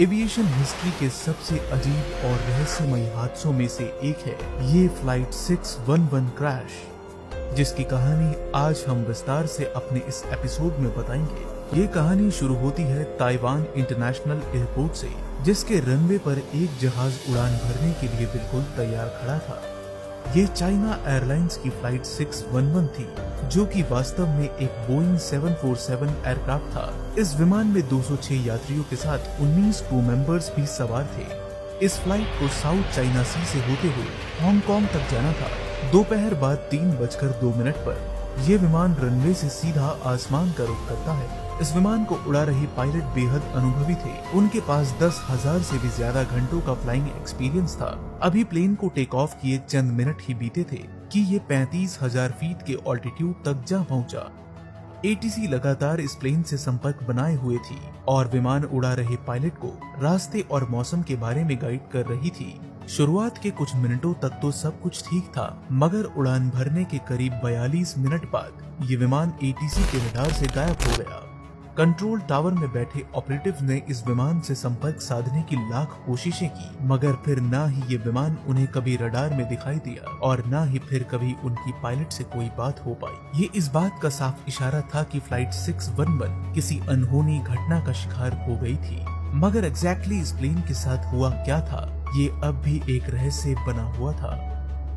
Aviation history के सबसे अजीब और रहस्यमयी हादसों में से एक है ये फ्लाइट 611 क्रैश, जिसकी कहानी आज हम विस्तार से अपने इस एपिसोड में बताएंगे। ये कहानी शुरू होती है ताइवान इंटरनेशनल एयरपोर्ट से, जिसके रनवे पर एक जहाज उड़ान भरने के लिए बिल्कुल तैयार खड़ा था। ये चाइना एयरलाइंस की फ्लाइट 611 थी, जो कि वास्तव में एक बोइंग 747 एयरक्राफ्ट था। इस विमान में 206 यात्रियों के साथ 19 क्रू मेंबर्स भी सवार थे। इस फ्लाइट को साउथ चाइना सी से होते हुए हांगकांग तक जाना था। दोपहर बाद 3:02 पर यह विमान रनवे से सीधा आसमान का रुख करता है। इस विमान को उड़ा रहे पायलट बेहद अनुभवी थे। उनके पास 10,000 से भी ज्यादा घंटों का फ्लाइंग एक्सपीरियंस था। अभी प्लेन को टेक ऑफ किए चंद मिनट ही बीते थे कि ये 35,000 फीट के ऑल्टीट्यूड तक जा पहुंचा। एटीसी लगातार इस प्लेन से संपर्क बनाए हुए थी और विमान उड़ा रहे पायलट को रास्ते और मौसम के बारे में गाइड कर रही थी। शुरुआत के कुछ मिनटों तक तो सब कुछ ठीक था, मगर उड़ान भरने के करीब 42 मिनट बाद ये विमान एटीसी के रडार से गायब हो गया। कंट्रोल टावर में बैठे ऑपरेटिव ने इस विमान से संपर्क साधने की लाख कोशिशें की, मगर फिर ना ही ये विमान उन्हें कभी रडार में दिखाई दिया और ना ही फिर कभी उनकी पायलट से कोई बात हो पाई। ये इस बात का साफ इशारा था कि फ्लाइट 611 किसी अनहोनी घटना का शिकार हो गई थी। मगर एग्जैक्टली इस प्लेन के साथ हुआ क्या था, ये अब भी एक रहस्य बना हुआ था।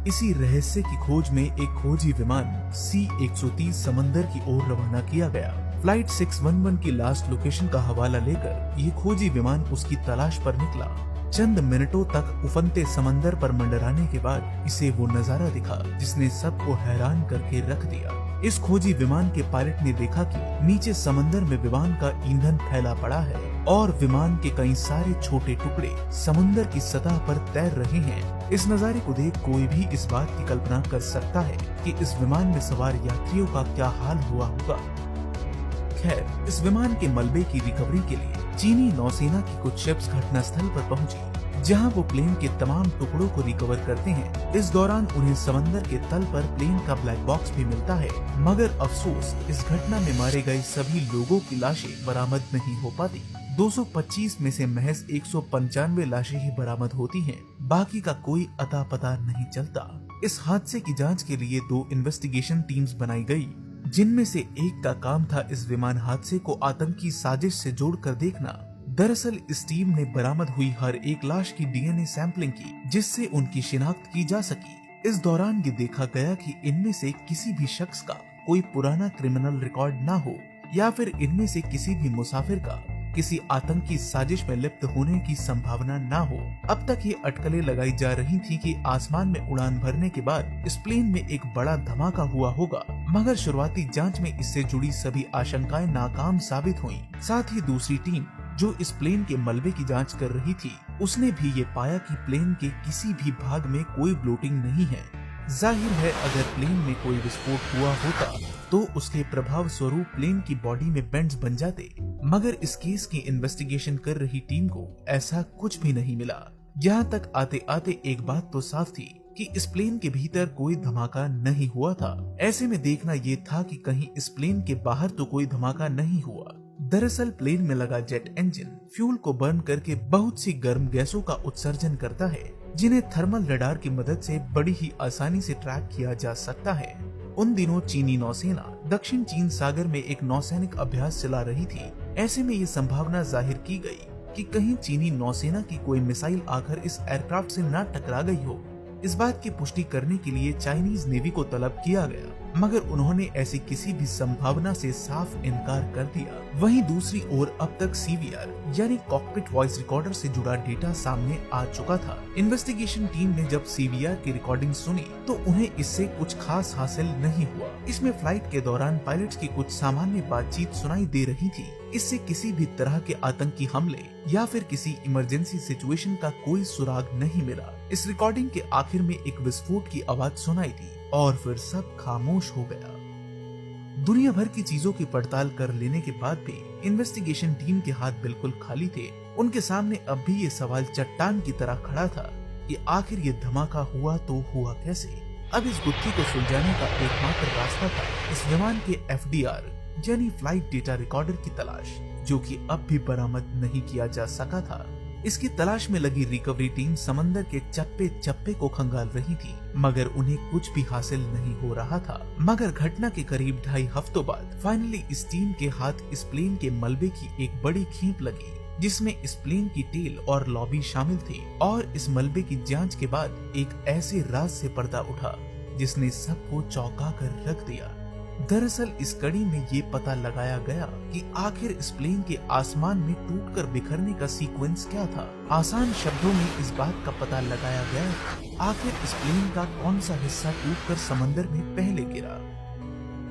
इसी रहस्य की खोज में एक खोजी विमान C-130 समंदर की ओर रवाना किया गया। फ्लाइट 611 की लास्ट लोकेशन का हवाला लेकर ये खोजी विमान उसकी तलाश पर निकला। चंद मिनटों तक उफनते समंदर पर मंडराने के बाद इसे वो नजारा दिखा जिसने सबको हैरान करके रख दिया। इस खोजी विमान के पायलट ने देखा कि नीचे समंदर में विमान का ईंधन फैला पड़ा है और विमान के कई सारे छोटे टुकड़े समुद्र की सतह पर तैर रहे हैं। इस नजारे को देख कोई भी इस बात की कल्पना कर सकता है कि इस विमान में सवार यात्रियों का क्या हाल हुआ होगा। खैर, इस विमान के मलबे की रिकवरी के लिए चीनी नौसेना की कुछ शिप्स घटनास्थल पर पहुंची, जहां वो प्लेन के तमाम टुकड़ों को रिकवर करते हैं। इस दौरान उन्हें समंदर के तल पर प्लेन का ब्लैक बॉक्स भी मिलता है, मगर अफसोस इस घटना में मारे गए सभी लोगों की लाशें बरामद नहीं हो पाती। 225 में से महज 195 लाशें ही बरामद होती हैं, बाकी का कोई अता पता नहीं चलता। इस हादसे की जांच के लिए 2 इन्वेस्टिगेशन टीम्स बनाई गई, जिनमें से एक का काम था इस विमान हादसे को आतंकी साजिश से जोड़कर देखना। दरअसल इस टीम ने बरामद हुई हर एक लाश की डीएनए सैंपलिंग की, जिससे उनकी शिनाख्त की जा सकी। इस दौरान ये देखा गया कि इनमें से किसी भी शख्स का कोई पुराना क्रिमिनल रिकॉर्ड ना हो या फिर इनमें से किसी भी मुसाफिर का किसी आतंकी साजिश में लिप्त होने की संभावना ना हो। अब तक ये अटकलें लगाई जा रही थी कि आसमान में उड़ान भरने के बाद इस प्लेन में एक बड़ा धमाका हुआ होगा, मगर शुरुआती जांच में इससे जुड़ी सभी आशंकाएं नाकाम साबित हुईं। साथ ही दूसरी टीम जो इस प्लेन के मलबे की जांच कर रही थी, उसने भी ये पाया कि प्लेन के किसी भी भाग में कोई ब्लोटिंग नहीं है। जाहिर है अगर प्लेन में कोई विस्फोट हुआ होता तो उसके प्रभाव स्वरूप प्लेन की बॉडी में बेंड्स बन जाते, मगर इस केस की इन्वेस्टिगेशन कर रही टीम को ऐसा कुछ भी नहीं मिला। यहाँ तक आते आते एक बात तो साफ थी कि इस प्लेन के भीतर कोई धमाका नहीं हुआ था। ऐसे में देखना ये था कि कहीं इस प्लेन के बाहर तो कोई धमाका नहीं हुआ। दरअसल प्लेन में लगा जेट इंजन फ्यूल को बर्न करके बहुत सी गर्म गैसों का उत्सर्जन करता है, जिन्हें थर्मल रडार की मदद से बड़ी ही आसानी से ट्रैक किया जा सकता है। उन दिनों चीनी नौसेना दक्षिण चीन सागर में एक नौसैनिक अभ्यास चला रही थी। ऐसे में ये संभावना जाहिर की गई कि कहीं चीनी नौसेना की कोई मिसाइल आकर इस एयरक्राफ्ट से न टकरा गई हो। इस बात की पुष्टि करने के लिए चाइनीज नेवी को तलब किया गया, मगर उन्होंने ऐसी किसी भी संभावना से साफ इनकार कर दिया। वहीं दूसरी ओर अब तक CVR यानी कॉकपिट वॉइस रिकॉर्डर से जुड़ा डेटा सामने आ चुका था। इन्वेस्टिगेशन टीम ने जब CVR की रिकॉर्डिंग सुनी तो उन्हें इससे कुछ खास हासिल नहीं हुआ। इसमें फ्लाइट के दौरान पायलट्स की कुछ सामान्य बातचीत सुनाई दे रही थी। इससे किसी भी तरह के आतंकी हमले या फिर किसी इमरजेंसी सिचुएशन का कोई सुराग नहीं मिला। इस रिकॉर्डिंग के आखिर में एक विस्फोट की आवाज सुनाई दी और फिर सब खामोश हो गया। दुनिया भर की चीजों की पड़ताल कर लेने के बाद भी इन्वेस्टिगेशन टीम के हाथ बिल्कुल खाली थे। उनके सामने अब भी ये सवाल चट्टान की तरह खड़ा था कि आखिर ये धमाका हुआ तो हुआ कैसे। अब इस गुत्थी को सुलझाने का एकमात्र रास्ता था इस विमान के FDR यानी फ्लाइट डेटा रिकॉर्डर की तलाश, जो कि अब भी बरामद नहीं किया जा सका था। इसकी तलाश में लगी रिकवरी टीम समंदर के चप्पे चप्पे को खंगाल रही थी, मगर उन्हें कुछ भी हासिल नहीं हो रहा था। मगर घटना के करीब 2.5 हफ्तों बाद फाइनली इस टीम के हाथ इस प्लेन के मलबे की एक बड़ी खेप लगी, जिसमें इस प्लेन की टेल और लॉबी शामिल थी। और इस मलबे की जांच के बाद एक ऐसे राज से पर्दा उठा जिसने सबको चौंका कर रख दिया। दरअसल इस कड़ी में ये पता लगाया गया कि आखिर इस प्लेन के आसमान में टूटकर बिखरने का सीक्वेंस क्या था। आसान शब्दों में इस बात का पता लगाया गया कि आखिर इस प्लेन का कौन सा हिस्सा टूटकर समंदर में पहले गिरा।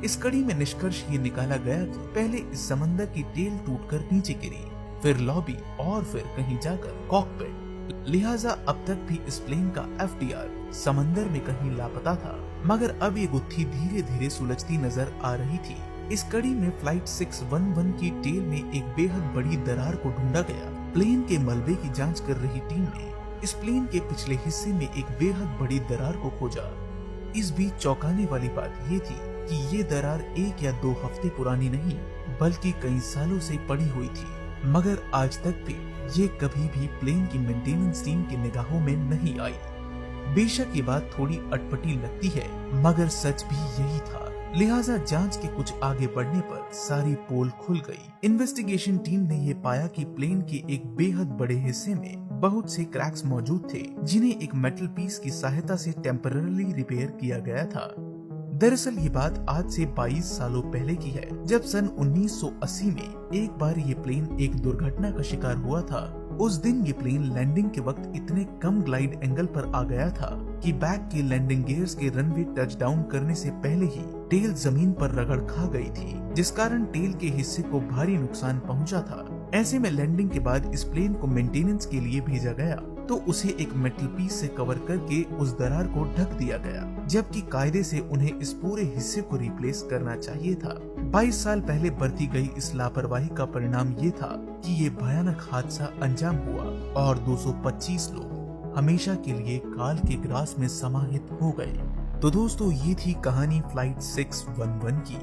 इस कड़ी में निष्कर्ष ये निकाला गया कि पहले इस समंदर की टेल टूटकर नीचे गिरी, फिर लॉबी और फिर कहीं जाकर कॉकपिट। लिहाजा अब तक भी इस प्लेन का FDR समंदर में कहीं लापता था। मगर अब ये गुत्थी धीरे धीरे सुलझती नजर आ रही थी। इस कड़ी में फ्लाइट 611 की टेल में एक बेहद बड़ी दरार को ढूंढा गया। प्लेन के मलबे की जांच कर रही टीम ने इस प्लेन के पिछले हिस्से में एक बेहद बड़ी दरार को खोजा। इस बीच चौंकाने वाली बात ये थी कि ये दरार 1 या 2 हफ्ते पुरानी नहीं, बल्कि कई सालों से पड़ी हुई थी। मगर आज तक भी ये कभी भी प्लेन की मेंटेनेंस टीम की निगाहों में नहीं आई। बेशक ये बात थोड़ी अटपटी लगती है, मगर सच भी यही था। लिहाजा जांच के कुछ आगे बढ़ने पर सारी पोल खुल गई। इन्वेस्टिगेशन टीम ने ये पाया कि प्लेन के एक बेहद बड़े हिस्से में बहुत से क्रैक्स मौजूद थे, जिन्हें एक मेटल पीस की सहायता से टेम्पररी रिपेयर किया गया था। दरअसल ये बात आज से 22 सालों पहले की है, जब सन 1980 में एक बार ये प्लेन एक दुर्घटना का शिकार हुआ था। उस दिन ये प्लेन लैंडिंग के वक्त इतने कम ग्लाइड एंगल पर आ गया था कि बैक के लैंडिंग गियर्स के रनवे टच डाउन करने से पहले ही टेल जमीन पर रगड़ खा गई थी, जिस कारण टेल के हिस्से को भारी नुकसान पहुंचा था। ऐसे में लैंडिंग के बाद इस प्लेन को मेंटेनेंस के लिए भेजा गया, तो उसे एक मेटल पीस से कवर करके उस दरार को ढक दिया गया, जबकि कायदे से उन्हें इस पूरे हिस्से को रिप्लेस करना चाहिए था। 22 साल पहले बरती गई इस लापरवाही का परिणाम ये था कि ये भयानक हादसा अंजाम हुआ और 225 लोग हमेशा के लिए काल के ग्रास में समाहित हो गए। तो दोस्तों, ये थी कहानी फ्लाइट 611 की।